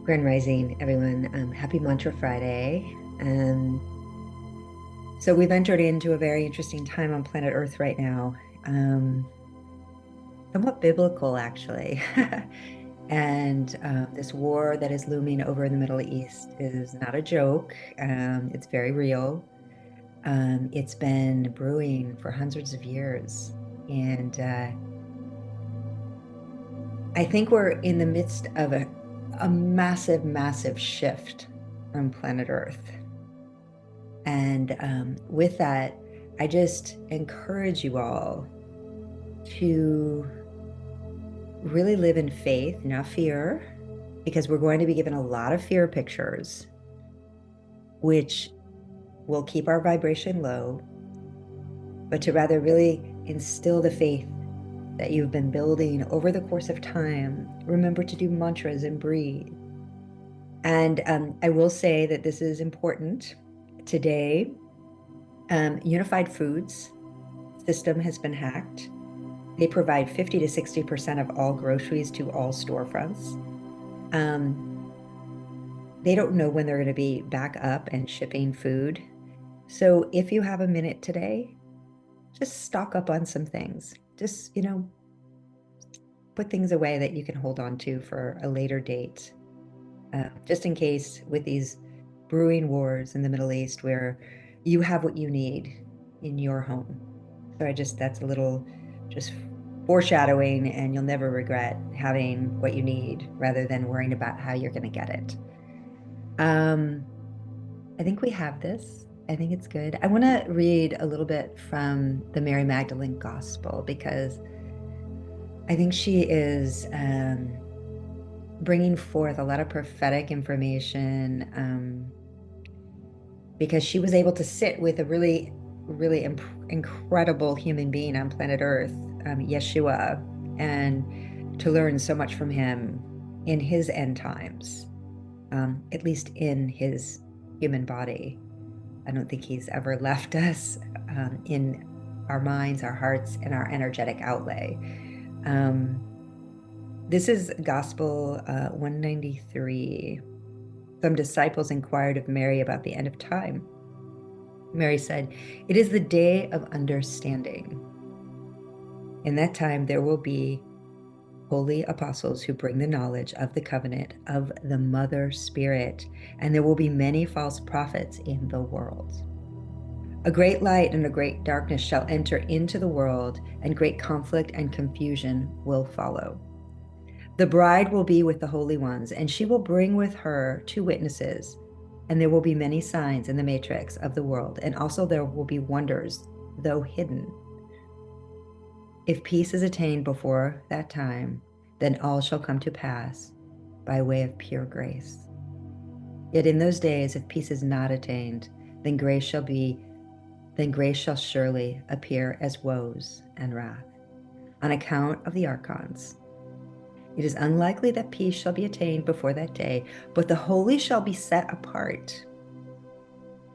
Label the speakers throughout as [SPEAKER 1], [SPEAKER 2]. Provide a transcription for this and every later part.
[SPEAKER 1] Grand Rising, everyone. Happy Mantra Friday. So we've entered into a very interesting time on planet Earth right now. Um, Somewhat biblical, actually. And this war that is looming over in the Middle East is not a joke. It's very real. It's been brewing for hundreds of years. And I think we're in the midst of a massive, massive shift on planet Earth. And with that, I just encourage you all to really live in faith, not fear, because we're going to be given a lot of fear pictures, which will keep our vibration low, but to rather really instill the faith that you've been building over the course of time. Remember to do mantras and breathe. And I will say that this is important. Today, Unified Foods system has been hacked. They provide 50 to 60% of all groceries to all storefronts. They don't know when they're going to be back up and shipping food. So if you have a minute today, just stock up on some things. Just, put things away that you can hold on to for a later date. Just in case with these brewing wars in the Middle East where you have what you need in your home. So that's a little just foreshadowing, and you'll never regret having what you need rather than worrying about how you're going to get it. I think we have this. I think it's good. I want to read a little bit from the Mary Magdalene Gospel because I think she is bringing forth a lot of prophetic information because she was able to sit with a really, really incredible human being on planet Earth, Yeshua, and to learn so much from him in his end times, at least in his human body. I don't think he's ever left us in our minds, our hearts, and our energetic outlay. This is Gospel 193. Some disciples inquired of Mary about the end of time. Mary said, "It is the day of understanding. In that time, there will be holy apostles who bring the knowledge of the covenant of the Mother Spirit, and there will be many false prophets in the world. A great light and a great darkness shall enter into the world, and great conflict and confusion will follow. The bride will be with the holy ones, and she will bring with her 2 witnesses, and there will be many signs in the matrix of the world, and also there will be wonders, though hidden. If peace is attained before that time, then all shall come to pass by way of pure grace. Yet in those days, if peace is not attained, then grace shall surely appear as woes and wrath, on account of the archons. It is unlikely that peace shall be attained before that day, but the holy shall be set apart.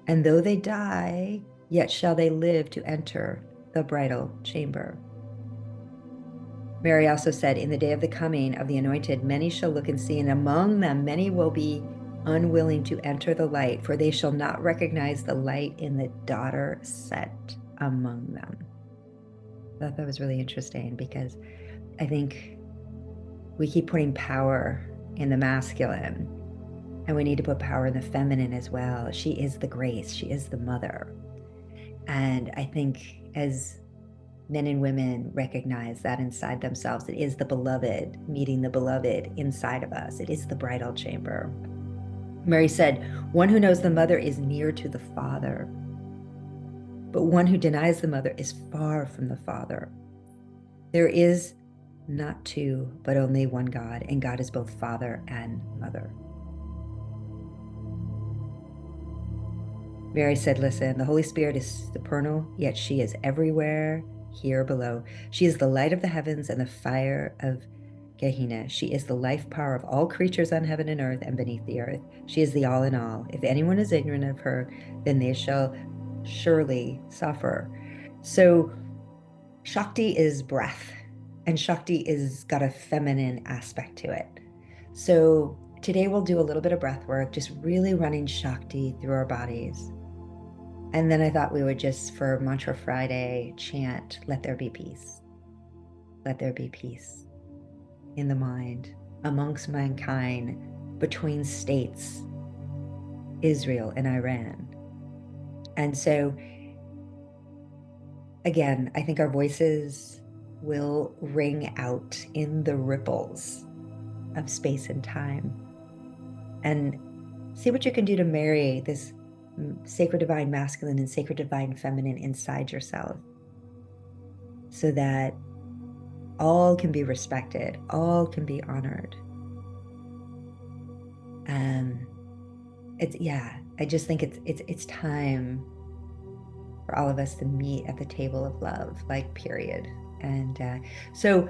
[SPEAKER 1] And though they die, yet shall they live to enter the bridal chamber." Mary also said, "In the day of the coming of the anointed, many shall look and see, and among them many will be unwilling to enter the light, for they shall not recognize the light in the daughter set among them." I thought that was really interesting because I think we keep putting power in the masculine, and we need to put power in the feminine as well. She is the grace. She is the mother. And I think as men and women recognize that inside themselves, it is the beloved meeting the beloved inside of us. It is the bridal chamber. Mary said, "One who knows the mother is near to the Father, but one who denies the mother is far from the Father. There is not two, but only one God, and God is both Father and Mother." Mary said, "Listen, the Holy Spirit is supernal, yet she is everywhere here below. She is the light of the heavens and the fire of Gehenna. She is the life power of all creatures on heaven and earth and beneath the earth. She is the all in all. If anyone is ignorant of her, then they shall surely suffer." So Shakti is breath, and Shakti is got a feminine aspect to it. So Today we'll do a little bit of breath work, just really running Shakti through our bodies. And then I thought we would just, for Mantra Friday, chant, let there be peace. Let there be peace in the mind, amongst mankind, between states, Israel and Iran. And so, again, I think our voices will ring out in the ripples of space and time. And see what you can do to marry this sacred divine masculine and sacred divine feminine inside yourself, so that all can be respected, all can be honored. I just think it's time for all of us to meet at the table of love, like, period. And so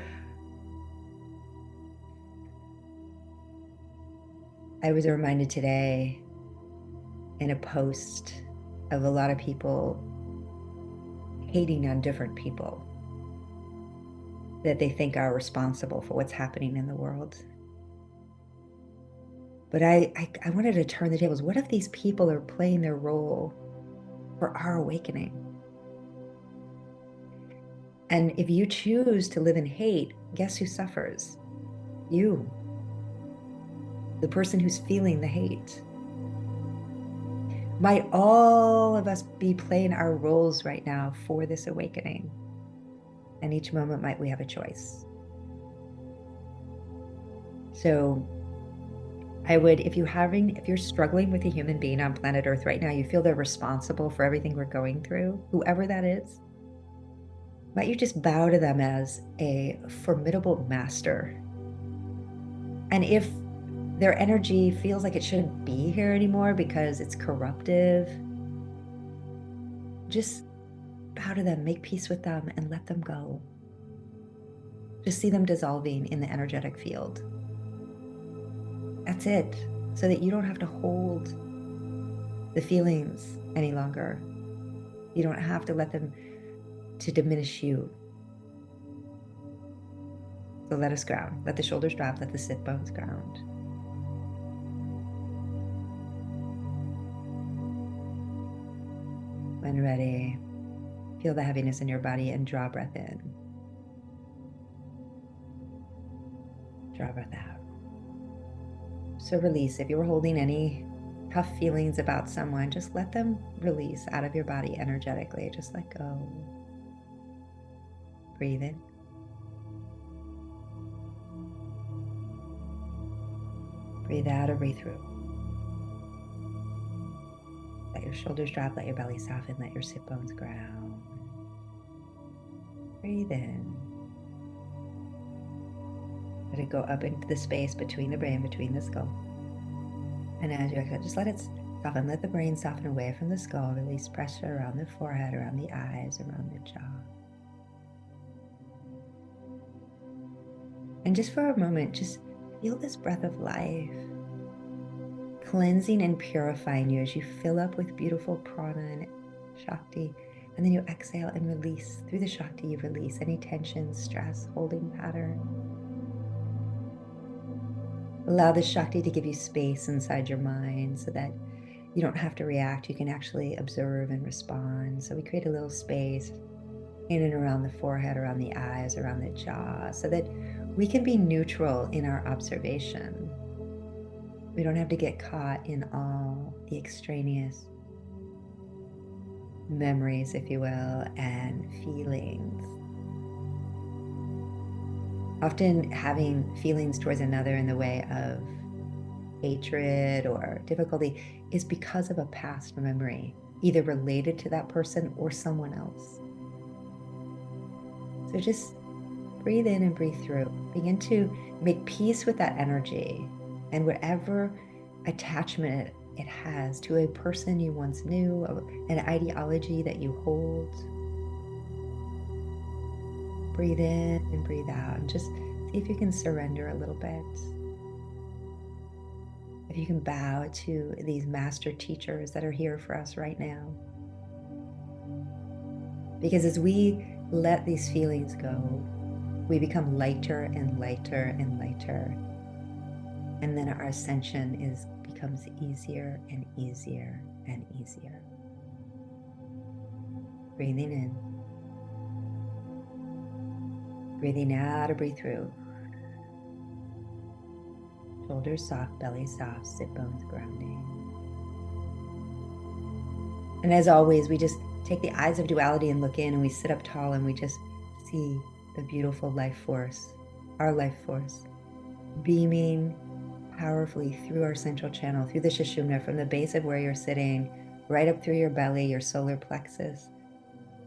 [SPEAKER 1] I was reminded today in a post of a lot of people hating on different people that they think are responsible for what's happening in the world. But I wanted to turn the tables. What if these people are playing their role for our awakening? And if you choose to live in hate, guess who suffers? You, the person who's feeling the hate. Might all of us be playing our roles right now for this awakening? And each moment might we have a choice. So I would, if you're struggling with a human being on planet Earth right now, you feel they're responsible for everything we're going through, whoever that is, might you just bow to them as a formidable master? And if their energy feels like it shouldn't be here anymore because it's corruptive, just bow to them, make peace with them, and let them go. Just see them dissolving in the energetic field. That's it, so that you don't have to hold the feelings any longer. You don't have to let them to diminish you. So let us ground. Let the shoulders drop. Let the sit bones ground. When ready, feel the heaviness in your body and draw breath in. Draw breath out. So release. If you were holding any tough feelings about someone, just let them release out of your body energetically. Just let go. Breathe in. Breathe out or breathe through. Let your shoulders drop, let your belly soften, let your sit bones ground. Breathe in. Let it go up into the space between the brain, between the skull. And as you exhale, just let it soften. Let the brain soften away from the skull. Release pressure around the forehead, around the eyes, around the jaw. And just for a moment, just feel this breath of life cleansing and purifying you as you fill up with beautiful prana and Shakti. And then you exhale and release. Through the Shakti, you release any tension, stress, holding pattern. Allow the Shakti to give you space inside your mind so that you don't have to react. You can actually observe and respond. So we create a little space in and around the forehead, around the eyes, around the jaw, so that we can be neutral in our observation. We don't have to get caught in all the extraneous memories, if you will, and feelings. Often having feelings towards another in the way of hatred or difficulty is because of a past memory, either related to that person or someone else. So just breathe in and breathe through. Begin to make peace with that energy and whatever attachment it has to a person you once knew, an ideology that you hold. Breathe in and breathe out, and just see if you can surrender a little bit. If you can bow to these master teachers that are here for us right now. Because as we let these feelings go, we become lighter and lighter and lighter. And then our ascension becomes easier and easier and easier. Breathing in. Breathing out or breathe through. Shoulders soft, belly soft, sit bones grounding. And as always, we just take the eyes of duality and look in, and we sit up tall and we just see the beautiful life force, our life force, beaming powerfully through our central channel, through the Sushumna, from the base of where you're sitting, right up through your belly, your solar plexus,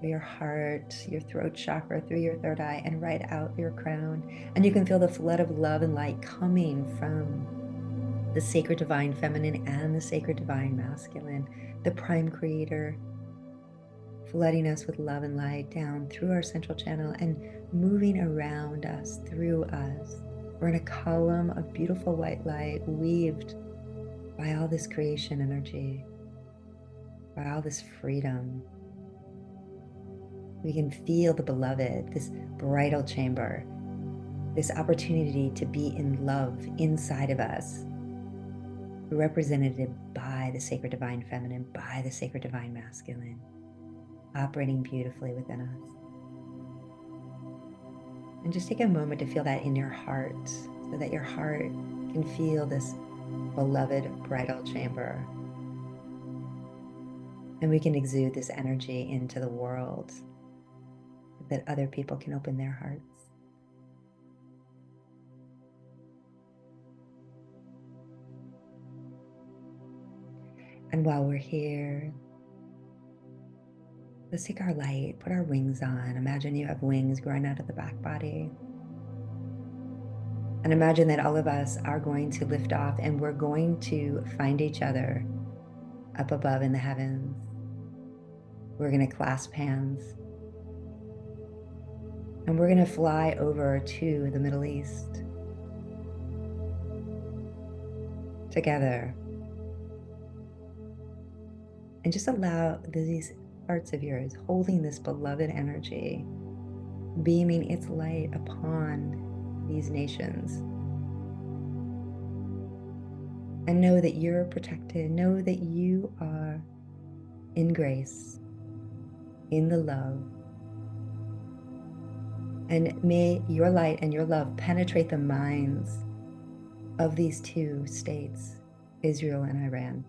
[SPEAKER 1] your heart, your throat chakra, through your third eye, and right out your crown. And you can feel the flood of love and light coming from the sacred divine feminine and the sacred divine masculine, the prime creator, flooding us with love and light down through our central channel and moving around us, through us. We're in a column of beautiful white light weaved by all this creation energy, by all this freedom. We can feel the beloved, this bridal chamber, this opportunity to be in love inside of us, represented by the sacred divine feminine, by the sacred divine masculine, operating beautifully within us. And just take a moment to feel that in your heart, so that your heart can feel this beloved bridal chamber. And we can exude this energy into the world so that other people can open their hearts. And while we're here, let's take our light, put our wings on. Imagine you have wings growing out of the back body. And imagine that all of us are going to lift off and we're going to find each other up above in the heavens. We're going to clasp hands. And we're going to fly over to the Middle East together. And just allow these parts of yours holding this beloved energy, beaming its light upon these nations. And know that you're protected. Know that you are in grace, in the love. And may your light and your love penetrate the minds of these two states, Israel and Iran.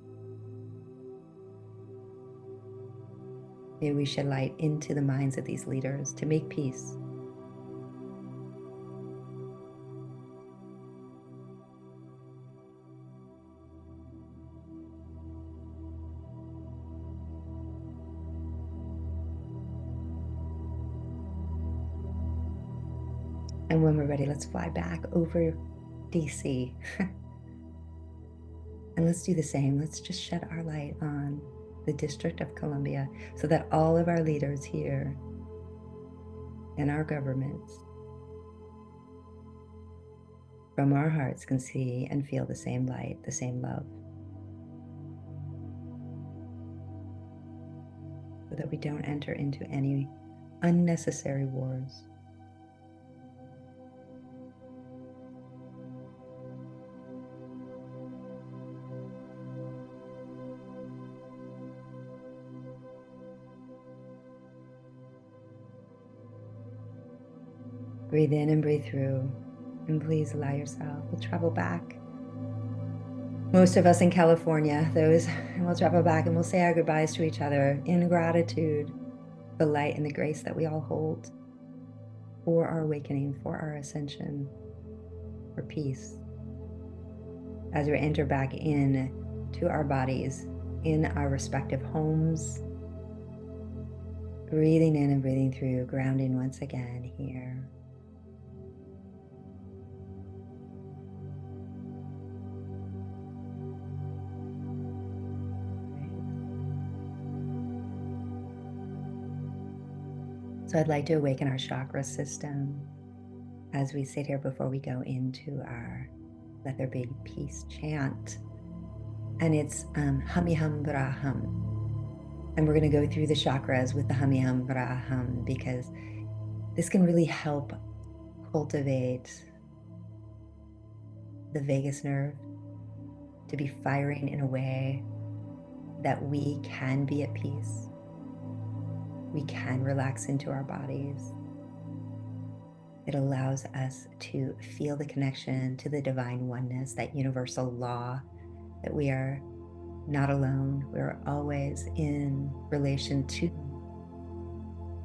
[SPEAKER 1] May we shed light into the minds of these leaders to make peace. And when we're ready, let's fly back over DC. And let's do the same. Let's just shed our light on the District of Columbia so that all of our leaders here in our governments from our hearts can see and feel the same light, the same love, so that we don't enter into any unnecessary wars. Breathe in and breathe through, and please allow yourself. We'll travel back. Most of us in California, and we'll travel back and we'll say our goodbyes to each other in gratitude, the light and the grace that we all hold for our awakening, for our ascension, for peace. As we enter back in to our bodies, in our respective homes, breathing in and breathing through, grounding once again here. So I'd like to awaken our chakra system as we sit here before we go into our Let There Be Peace chant. And it's Hum Hum Bra Hum. And we're going to go through the chakras with the Hum Hum Bra Hum, because this can really help cultivate the vagus nerve to be firing in a way that we can be at peace. We can relax into our bodies. It allows us to feel the connection to the divine oneness, that universal law that we are not alone. We're always in relation to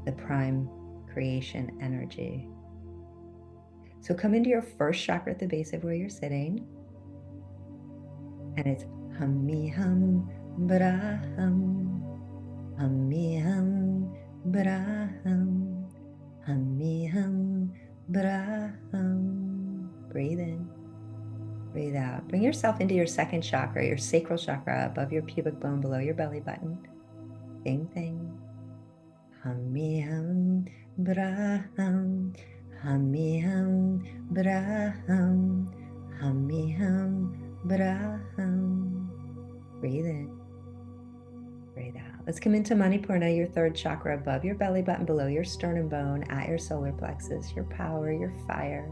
[SPEAKER 1] the prime creation energy. So come into your first chakra at the base of where you're sitting. And it's hum me hum, bra hum. Hum me hum, bra hum. Hum me hum, bra hum. Breathe in, breathe out. Bring yourself into your second chakra, your sacral chakra, above your pubic bone, below your belly button. Same thing. Hum me hum, bra hum. Hum me hum, bra hum. Hum me hum, bra hum. Breathe in, breathe out. Let's come into Manipurna, your third chakra, above your belly button, below your sternum bone, at your solar plexus, your power, your fire.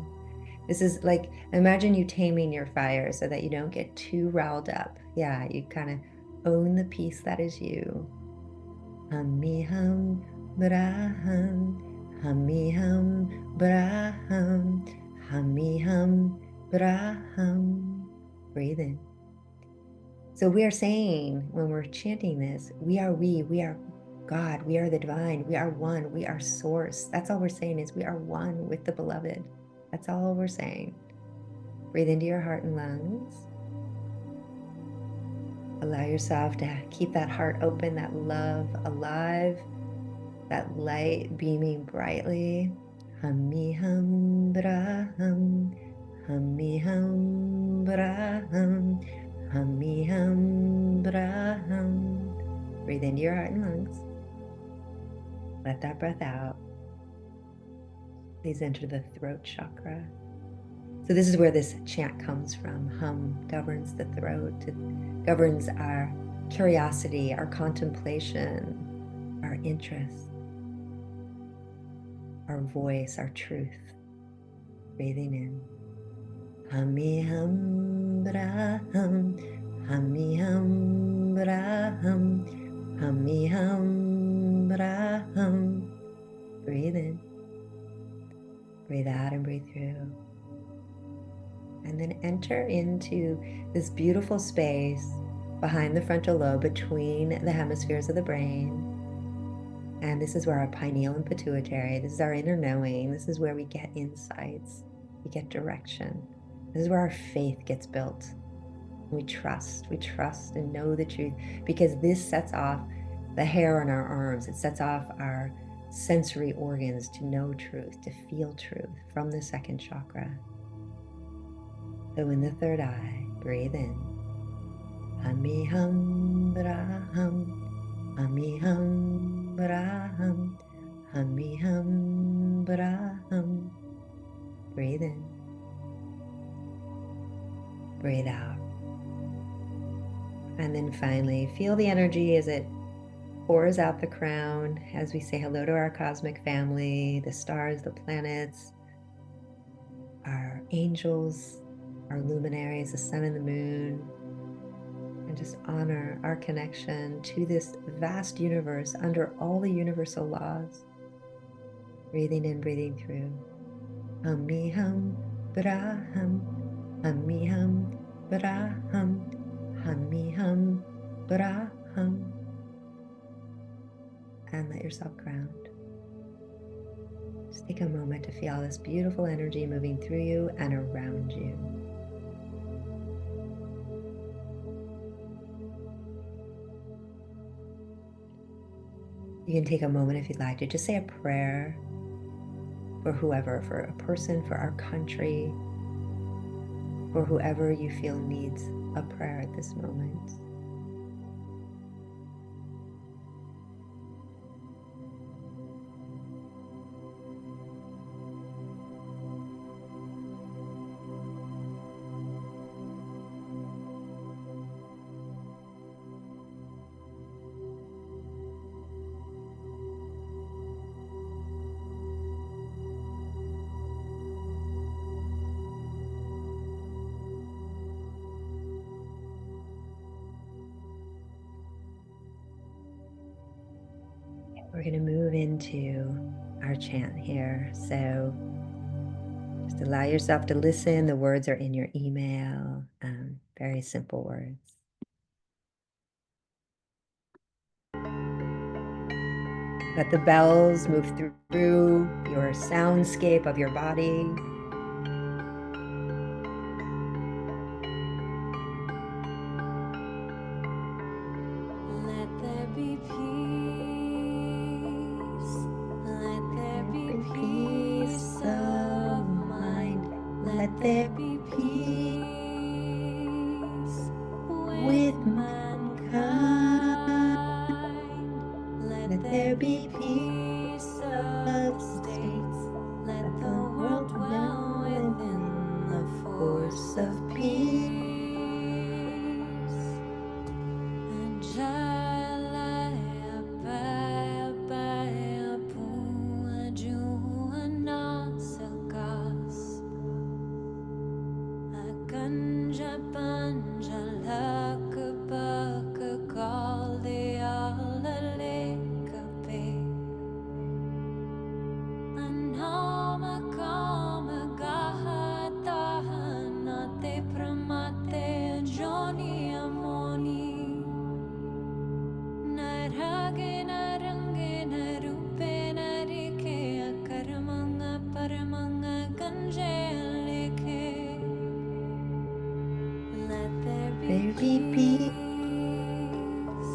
[SPEAKER 1] This is like, imagine you taming your fire so that you don't get too riled up. Yeah, you kind of own the peace that is you. Hum me hum, bra hum. Hum me hum, bra hum. Hum me hum, bra hum. Breathe in. So we are saying, when we're chanting this, we are God, we are the divine, we are one, we are source. That's all we're saying, is we are one with the beloved. That's all we're saying. Breathe into your heart and lungs. Allow yourself to keep that heart open, that love alive, that light beaming brightly. Hum me hum, bra hum. Hum me hum, bra hum. Hum me hum, bra hum. Breathe into your heart and lungs. Let that breath out. Please enter the throat chakra. So this is where this chant comes from. Hum governs the throat. It governs our curiosity, our contemplation, our interest, our voice, our truth. Breathing in. Hum me hum, bra hum. Hum me hum, bra hum. Hum me hum, bra hum. Breathe in. Breathe out and breathe through. And then enter into this beautiful space behind the frontal lobe, between the hemispheres of the brain. And this is where our pineal and pituitary, this is our inner knowing. This is where we get insights, we get direction. This is where our faith gets built. We trust and know the truth, because this sets off the hair on our arms. It sets off our sensory organs to know truth, to feel truth from the second chakra. So in the third eye, breathe in. Hum me hum, bra hum. Hum me hum, bra hum. Hum me hum, bra hum. Breathe in. Breathe out. And then finally, feel the energy as it pours out the crown, as we say hello to our cosmic family, the stars, the planets, our angels, our luminaries, the sun and the moon, and just honor our connection to this vast universe under all the universal laws. Breathing in, breathing through. Hum me hum, bra hum. Hum me hum, bra hum. Hum me hum, bra hum. And let yourself ground. Just take a moment to feel this beautiful energy moving through you and around you. You can take a moment, if you'd like, to just say a prayer for whoever, for a person, for our country, for whoever you feel needs a prayer at this moment. We're going to move into our chant here. So just allow yourself to listen. The words are in your email. Very simple words. Let the bells move through your soundscape of your body.
[SPEAKER 2] Let there be peace. Let there be peace of mind. Let there be peace with mankind. Let there be peace of the states. Let the world dwell within the force of peace. And Jalaya Baya Baya Puajuana Sakas Akanja Panja Laka Baka Kalde Ala Lekape Anama Kama Gahatahana Te Pramate Joni Amoni Narage narange narupe narike akaramanga paramanga ganje aleke. Let there be peace.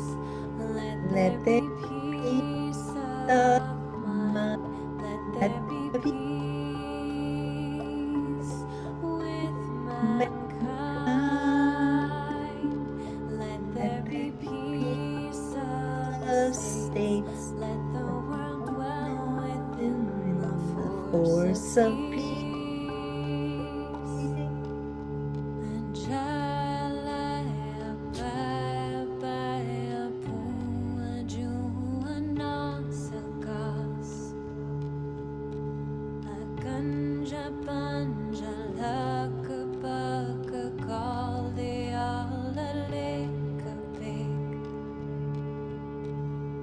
[SPEAKER 2] Let there be peace of mind. Let there be peace with mankind. Let there be peace of states. Let the world dwell within the force of peace. And Jalaya Baya Baya Puajuana Sakas Akanja Panja Laka Baka Kalde Ala Lekape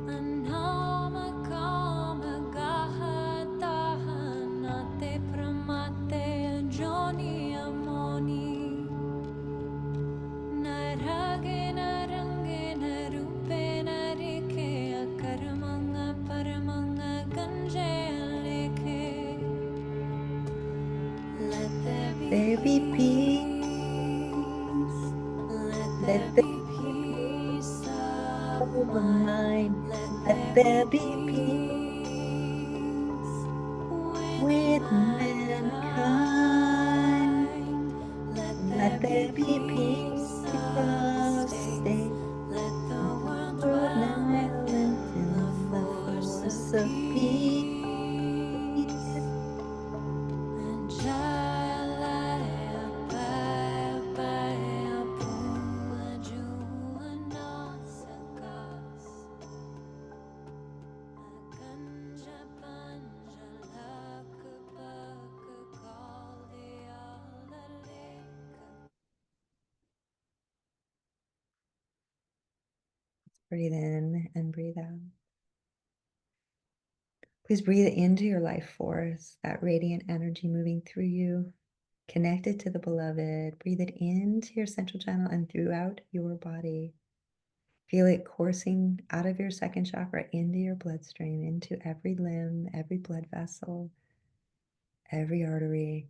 [SPEAKER 2] Anama Kama Gahatahana Te Pramate Joni Amoni Narage narange narupe narike akaramanga paramanga ganje aleke. Let there be peace. Let there be peace of mind. Let there be peace with mankind. Let there be peace of states. Let the world dwell within the force of peace. And Jalaya Baya Baya Puajuana Sakas Akanja Panja Laka Baka Kalde Ala Leka.
[SPEAKER 1] Breathe in and breathe out. Please breathe into your life force, that radiant energy moving through you, connected to the beloved. Breathe it into your central channel and throughout your body. Feel it coursing out of your second chakra into your bloodstream, into every limb, every blood vessel, every artery.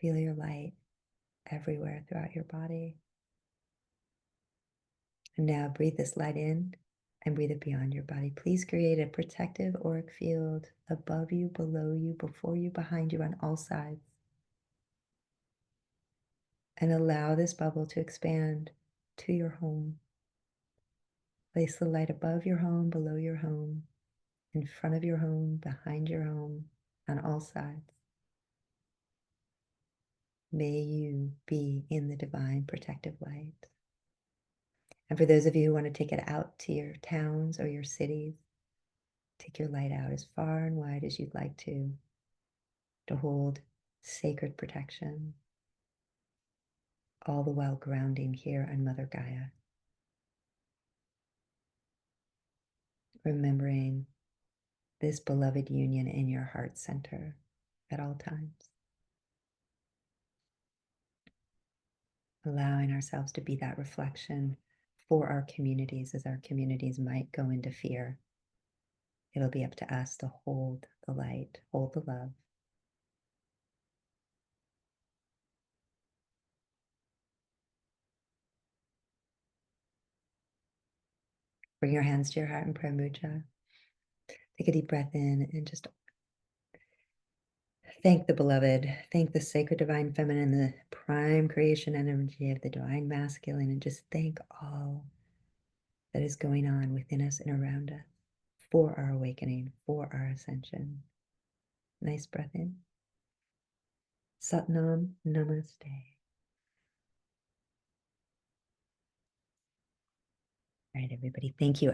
[SPEAKER 1] Feel your light everywhere throughout your body. And now breathe this light in and breathe it beyond your body. Please create a protective auric field above you, below you, before you, behind you, on all sides. And allow this bubble to expand to your home. Place the light above your home, below your home, in front of your home, behind your home, on all sides. May you be in the divine protective light. And for those of you who want to take it out to your towns or your cities, take your light out as far and wide as you'd like to hold sacred protection, all the while grounding here on Mother Gaia. remembering this beloved union in your heart center at all times. Allowing ourselves to be that reflection for our communities as our communities might go into fear. It'll be up to us to hold the light, hold the love. Bring your hands to your heart in prayer mudra. Take a deep breath in and just thank the beloved, thank the sacred divine feminine, the prime creation energy of the divine masculine, and just thank all that is going on within us and around us for our awakening, for our ascension. Nice breath in. Satnam Namaste. All right, everybody. Thank you